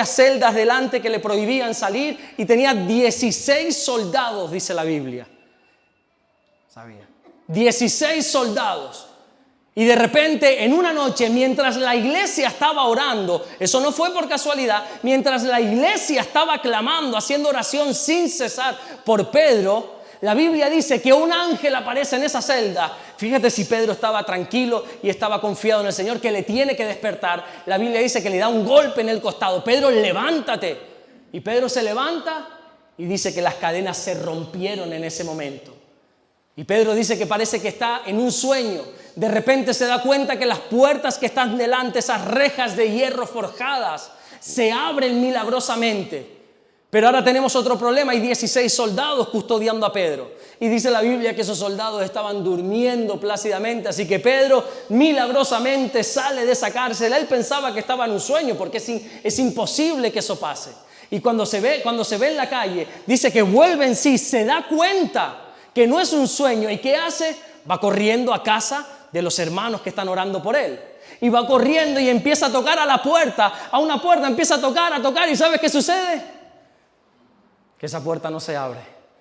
celdas delante que le prohibían salir, y tenía 16 soldados, dice la Biblia. Sabía. 16 soldados. Y de repente, en una noche, mientras la iglesia estaba orando, eso no fue por casualidad, mientras la iglesia estaba clamando, haciendo oración sin cesar por Pedro, la Biblia dice que un ángel aparece en esa celda. Fíjate si Pedro estaba tranquilo y estaba confiado en el Señor, que le tiene que despertar. La Biblia dice que le da un golpe en el costado. Pedro, levántate. Y Pedro se levanta y dice que las cadenas se rompieron en ese momento. Y Pedro dice que parece que está en un sueño. De repente se da cuenta que las puertas que están delante, esas rejas de hierro forjadas, se abren milagrosamente. Pero ahora tenemos otro problema, hay 16 soldados custodiando a Pedro. Y dice la Biblia que esos soldados estaban durmiendo plácidamente, así que Pedro milagrosamente sale de esa cárcel. Él pensaba que estaba en un sueño, porque es imposible que eso pase. Y cuando se ve en la calle, dice que vuelve en sí, se da cuenta que no es un sueño. ¿Y qué hace? Va corriendo a casa de los hermanos que están orando por él. Y va corriendo y empieza a tocar a una puerta, empieza a tocar, ¿y sabes qué sucede? Que esa puerta no se abre.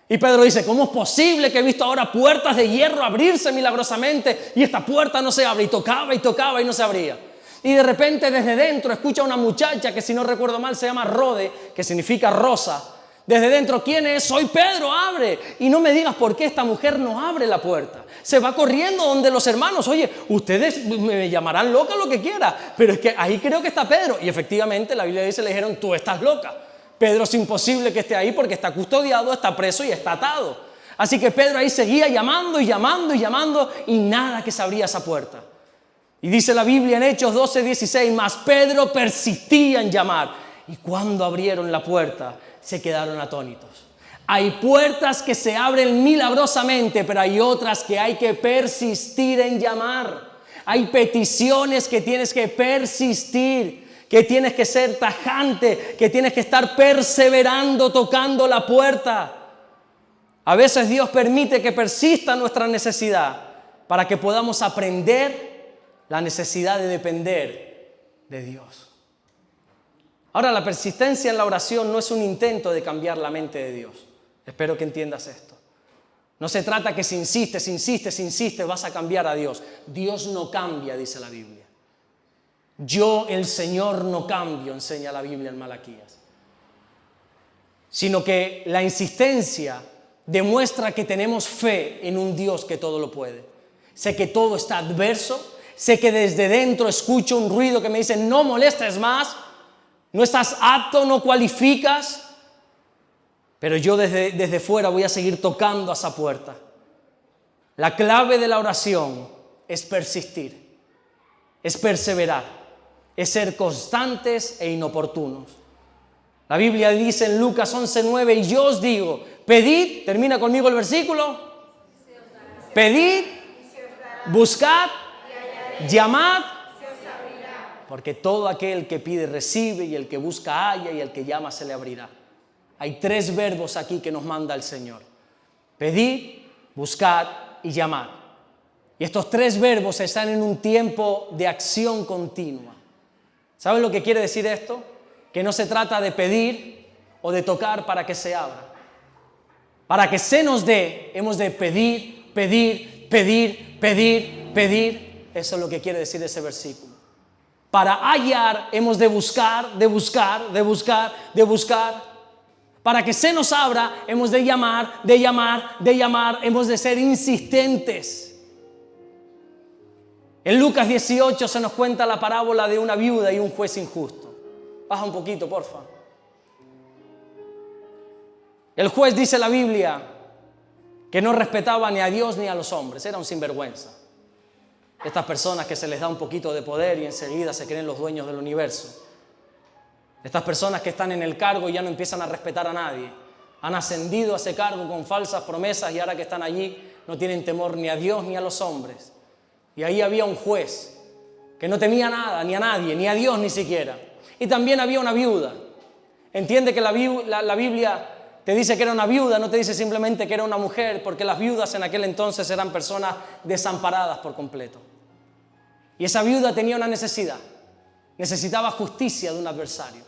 Y Pedro dice, ¿cómo es posible que he visto ahora puertas de hierro abrirse milagrosamente y esta puerta no se abre? Y tocaba y no se abría. Y de repente desde dentro escucha a una muchacha que, si no recuerdo mal, se llama Rode, que significa rosa. Desde dentro, ¿quién es? Soy Pedro, abre. Y no me digas por qué esta mujer no abre la puerta. Se va corriendo donde los hermanos. Oye, ustedes me llamarán loca, lo que quiera, pero es que ahí creo que está Pedro. Y efectivamente la Biblia dice, le dijeron, tú estás loca. Pedro es imposible que esté ahí porque está custodiado, está preso y está atado. Así que Pedro ahí seguía llamando y nada que se abría esa puerta. Y dice la Biblia en Hechos 12:16, mas Pedro persistía en llamar. Y cuando abrieron la puerta, se quedaron atónitos. Hay puertas que se abren milagrosamente, pero hay otras que hay que persistir en llamar. Hay peticiones que tienes que persistir, que tienes que ser tajante, que tienes que estar perseverando, tocando la puerta. A veces Dios permite que persista nuestra necesidad para que podamos aprender la necesidad de depender de Dios. Ahora, la persistencia en la oración no es un intento de cambiar la mente de Dios. Espero que entiendas esto. No se trata que si insistes, vas a cambiar a Dios. Dios no cambia, dice la Biblia. Yo, el Señor, no cambio, enseña la Biblia en Malaquías. Sino que la insistencia demuestra que tenemos fe en un Dios que todo lo puede. Sé que todo está adverso, sé que desde dentro escucho un ruido que me dice, no molestes más, no estás apto, no cualificas, pero yo desde fuera voy a seguir tocando a esa puerta. La clave de la oración es persistir, es perseverar, es ser constantes e inoportunos. La Biblia dice en Lucas 11:9, y yo os digo, pedid, termina conmigo el versículo, pedid, buscad, llamad, porque todo aquel que pide recibe, y el que busca halla, y el que llama se le abrirá. Hay 3 verbos aquí que nos manda el Señor: pedid, buscad y llamad. Y estos 3 verbos están en un tiempo de acción continua. ¿Saben lo que quiere decir esto? Que no se trata de pedir o de tocar para que se abra. Para que se nos dé, hemos de pedir, pedir, pedir, pedir, pedir. Eso es lo que quiere decir ese versículo. Para hallar, hemos de buscar, de buscar, de buscar, de buscar. Para que se nos abra, hemos de llamar, de llamar, de llamar. Hemos de ser insistentes. En Lucas 18 se nos cuenta la parábola de una viuda y un juez injusto. Baja un poquito, porfa. El juez, dice la Biblia, que no respetaba ni a Dios ni a los hombres. Era un sinvergüenza. Estas personas que se les da un poquito de poder y enseguida se creen los dueños del universo. Estas personas que están en el cargo y ya no empiezan a respetar a nadie. Han ascendido a ese cargo con falsas promesas y ahora que están allí no tienen temor ni a Dios ni a los hombres. Y ahí había un juez que no temía nada, ni a nadie, ni a Dios ni siquiera. Y también había una viuda. Entiende que la Biblia te dice que era una viuda, no te dice simplemente que era una mujer, porque las viudas en aquel entonces eran personas desamparadas por completo. Y esa viuda tenía una necesidad. Necesitaba justicia de un adversario.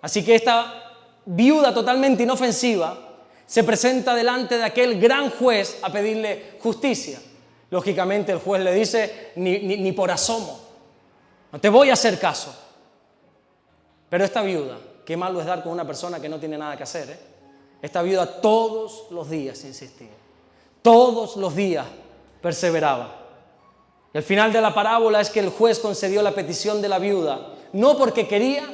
Así que esta viuda totalmente inofensiva se presenta delante de aquel gran juez a pedirle justicia. Lógicamente el juez le dice, ni por asomo, no te voy a hacer caso. Pero esta viuda, qué malo es dar con una persona que no tiene nada que hacer, Esta viuda todos los días insistía, todos los días perseveraba. Y al final de la parábola es que el juez concedió la petición de la viuda, no porque quería,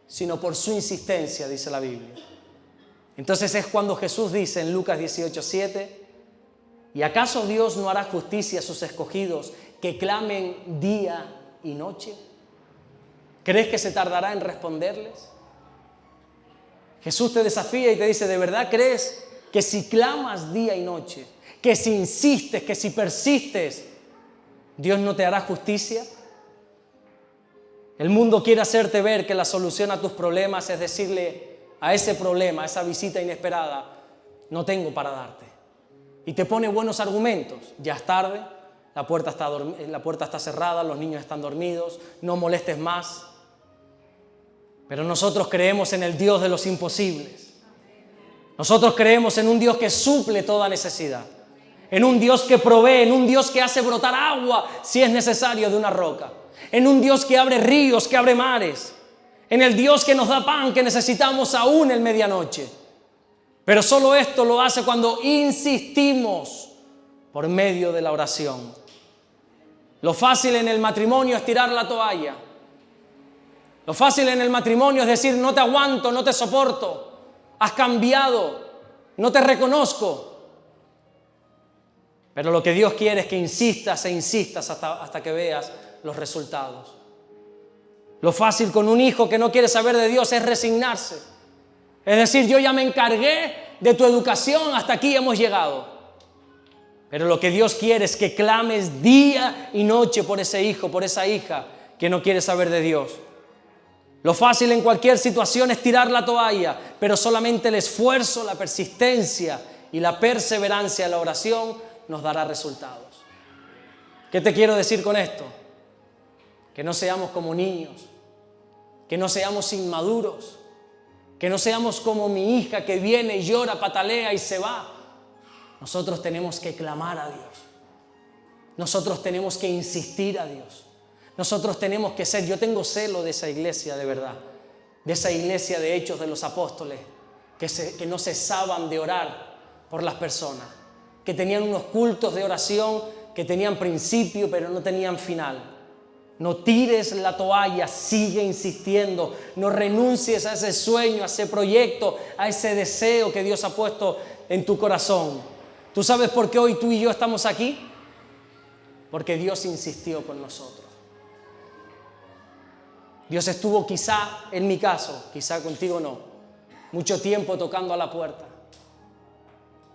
sino por su insistencia, dice la Biblia. Entonces es cuando Jesús dice en Lucas 18:7, ¿y acaso Dios no hará justicia a sus escogidos que clamen día y noche? ¿Crees que se tardará en responderles? Jesús te desafía y te dice, ¿de verdad crees que si clamas día y noche, que si insistes, que si persistes, Dios no te hará justicia? El mundo quiere hacerte ver que la solución a tus problemas es decirle a ese problema, a esa visita inesperada, no tengo para darte. Y te pone buenos argumentos. Ya es tarde, la puerta está cerrada, los niños están dormidos, no molestes más. Pero nosotros creemos en el Dios de los imposibles. Nosotros creemos en un Dios que suple toda necesidad, en un Dios que provee, en un Dios que hace brotar agua si es necesario de una roca, en un Dios que abre ríos, que abre mares, en el Dios que nos da pan que necesitamos aún en medianoche. Pero solo esto lo hace cuando insistimos por medio de la oración. Lo fácil en el matrimonio es tirar la toalla. Lo fácil en el matrimonio es decir, no te aguanto, no te soporto, has cambiado, no te reconozco. Pero lo que Dios quiere es que insistas e insistas hasta que veas los resultados. Lo fácil con un hijo que no quiere saber de Dios es resignarse. Es decir, yo ya me encargué de tu educación, hasta aquí hemos llegado. Pero lo que Dios quiere es que clames día y noche por ese hijo, por esa hija que no quiere saber de Dios. Lo fácil en cualquier situación es tirar la toalla, pero solamente el esfuerzo, la persistencia y la perseverancia en la oración nos dará resultados. ¿Qué te quiero decir con esto? Que no seamos como niños, que no seamos inmaduros, que no seamos como mi hija que viene y llora, patalea y se va. Nosotros tenemos que clamar a Dios. Nosotros tenemos que insistir a Dios. Nosotros tenemos que ser, yo tengo celo de esa iglesia de verdad, de esa iglesia de Hechos de los Apóstoles, que no cesaban de orar por las personas, que tenían unos cultos de oración que tenían principio pero no tenían final. No tires la toalla, sigue insistiendo, no renuncies a ese sueño, a ese proyecto, a ese deseo que Dios ha puesto en tu corazón. ¿Tú sabes por qué hoy tú y yo estamos aquí? Porque Dios insistió con nosotros. Dios estuvo quizá, en mi caso, quizá contigo no, mucho tiempo tocando a la puerta,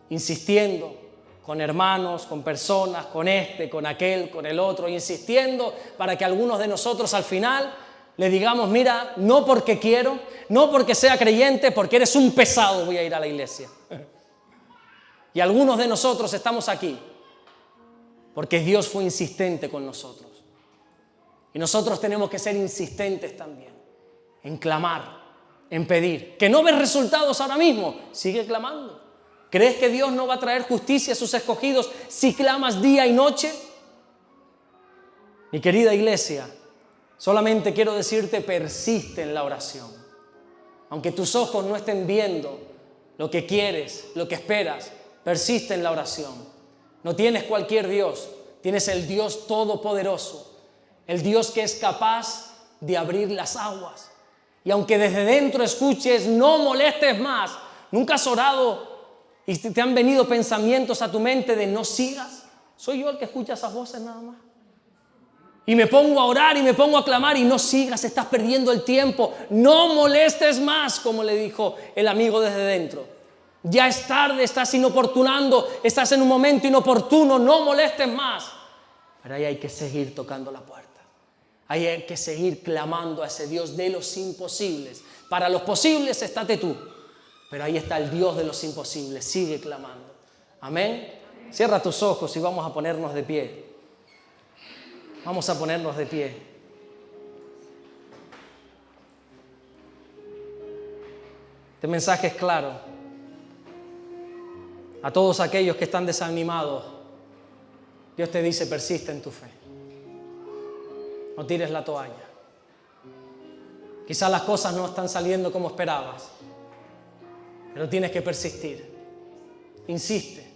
insistiendo con hermanos, con personas, con este, con aquel, con el otro, insistiendo para que algunos de nosotros al final le digamos, mira, no porque quiero, no porque sea creyente, porque eres un pesado, voy a ir a la iglesia. Y algunos de nosotros estamos aquí porque Dios fue insistente con nosotros. Y nosotros tenemos que ser insistentes también en clamar, en pedir. ¿Que no ves resultados ahora mismo? Sigue clamando. ¿Crees que Dios no va a traer justicia a sus escogidos si clamas día y noche? Mi querida iglesia, solamente quiero decirte, persiste en la oración. Aunque tus ojos no estén viendo lo que quieres, lo que esperas, persiste en la oración. No tienes cualquier Dios, tienes el Dios todopoderoso. El Dios que es capaz de abrir las aguas. Y aunque desde dentro escuches, no molestes más. ¿Nunca has orado y te han venido pensamientos a tu mente de no sigas? ¿Soy yo el que escucha esas voces nada más? Y me pongo a orar y me pongo a clamar y no sigas, estás perdiendo el tiempo. No molestes más, como le dijo el amigo desde dentro. Ya es tarde, estás inoportunando, estás en un momento inoportuno, no molestes más. Pero ahí hay que seguir tocando la puerta. Ahí hay que seguir clamando a ese Dios de los imposibles. Para los posibles estate tú, pero ahí está el Dios de los imposibles. Sigue clamando. Amén. Cierra tus ojos y vamos a ponernos de pie. Vamos a ponernos de pie. Este mensaje es claro. A todos aquellos que están desanimados, Dios te dice, persiste en tu fe. No tires la toalla. Quizás las cosas no están saliendo como esperabas, pero tienes que persistir. Insiste.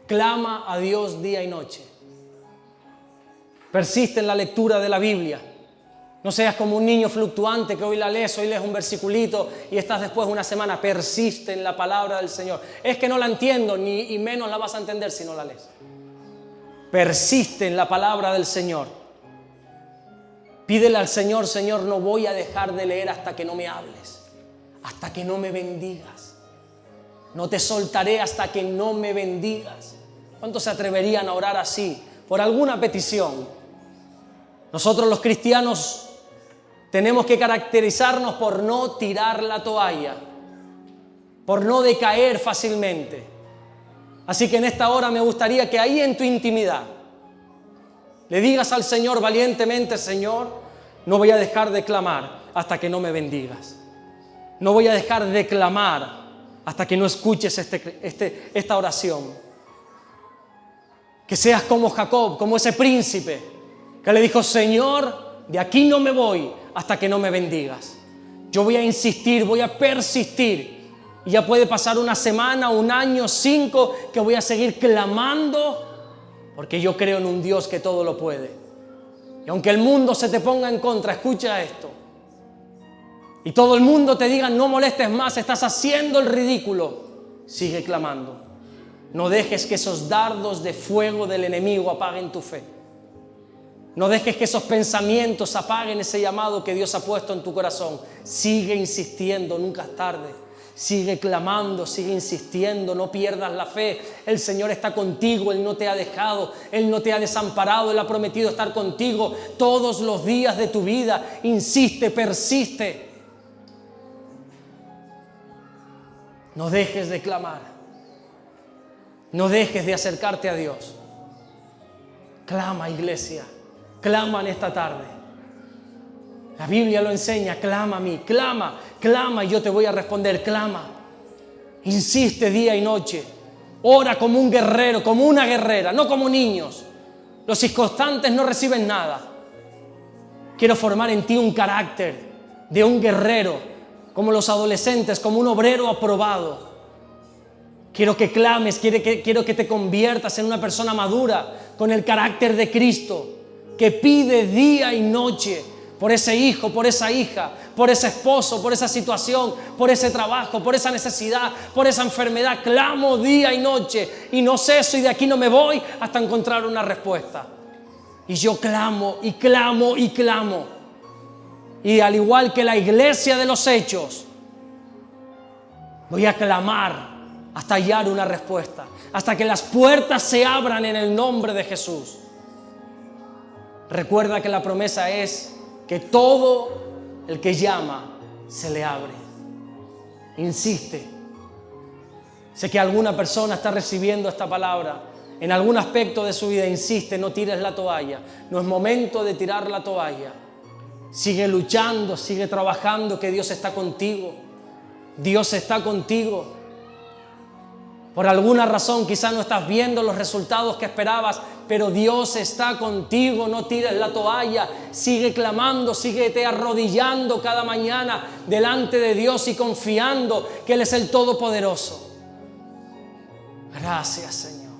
Clama a Dios día y noche. Persiste en la lectura de la Biblia. No seas como un niño fluctuante que hoy lees un versiculito y estás después una semana. Persiste en la palabra del Señor. Es que no la entiendo, y menos la vas a entender si no la lees. Persiste en la palabra del Señor. Pídele al Señor, Señor, no voy a dejar de leer hasta que no me hables. hasta que no me bendigas. No te soltaré hasta que no me bendigas. ¿Cuántos se atreverían a orar así por alguna petición? Nosotros los cristianos tenemos que caracterizarnos por no tirar la toalla, por no decaer fácilmente. Así que en esta hora me gustaría que ahí en tu intimidad le digas al Señor valientemente: Señor, no voy a dejar de clamar hasta que no me bendigas. No voy a dejar de clamar hasta que no escuches esta oración. Que seas como Jacob, como ese príncipe que le dijo: Señor, de aquí no me voy hasta que no me bendigas. Yo voy a insistir, voy a persistir. Y ya puede pasar una semana, un año, 5, que voy a seguir clamando, porque yo creo en un Dios que todo lo puede. Y aunque el mundo se te ponga en contra, escucha esto, y todo el mundo te diga: no molestes más, estás haciendo el ridículo, sigue clamando. No dejes que esos dardos de fuego del enemigo apaguen tu fe. No dejes que esos pensamientos apaguen ese llamado que Dios ha puesto en tu corazón. Sigue insistiendo, nunca es tarde. Sigue clamando, sigue insistiendo, no pierdas la fe. El Señor está contigo, Él no te ha dejado, Él no te ha desamparado, Él ha prometido estar contigo todos los días de tu vida. Insiste, persiste. No dejes de clamar. No dejes de acercarte a Dios. Clama, iglesia, clama en esta tarde. La Biblia lo enseña: clama a mí, clama, clama y yo te voy a responder. Clama, insiste día y noche, ora como un guerrero, como una guerrera, no como niños. Los inconstantes no reciben nada. Quiero formar en ti un carácter de un guerrero, como los adolescentes, como un obrero aprobado. Quiero que clames, quiero que te conviertas en una persona madura, con el carácter de Cristo, que pide día y noche por ese hijo, por esa hija, por ese esposo, por esa situación, por ese trabajo, por esa necesidad, por esa enfermedad. Clamo día y noche y no ceso, y de aquí no me voy hasta encontrar una respuesta. Y yo clamo y clamo y clamo. Y al igual que la iglesia de los Hechos, voy a clamar hasta hallar una respuesta, hasta que las puertas se abran en el nombre de Jesús. Recuerda que la promesa es que todo el que llama se le abre. Insiste. Sé que alguna persona está recibiendo esta palabra en algún aspecto de su vida. Insiste, no tires la toalla. No es momento de tirar la toalla. Sigue luchando, sigue trabajando, que Dios está contigo. Dios está contigo. Por alguna razón quizás no estás viendo los resultados que esperabas, pero Dios está contigo. No tires la toalla, sigue clamando, síguete arrodillando cada mañana delante de Dios y confiando que Él es el Todopoderoso. Gracias, Señor.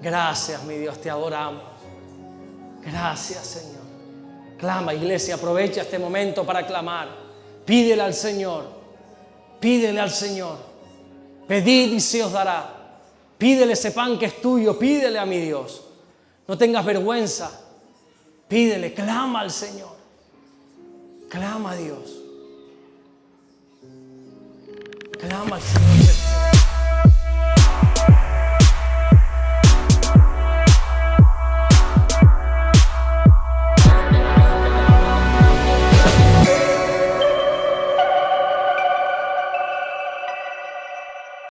Gracias, mi Dios, te adoramos. Gracias, Señor. Clama, iglesia, aprovecha este momento para clamar. Pídele al Señor, pídele al Señor. Pedid y se os dará. Pídele ese pan que es tuyo, pídele a mi Dios. No tengas vergüenza. Pídele, clama al Señor. Clama a Dios. Clama al Señor.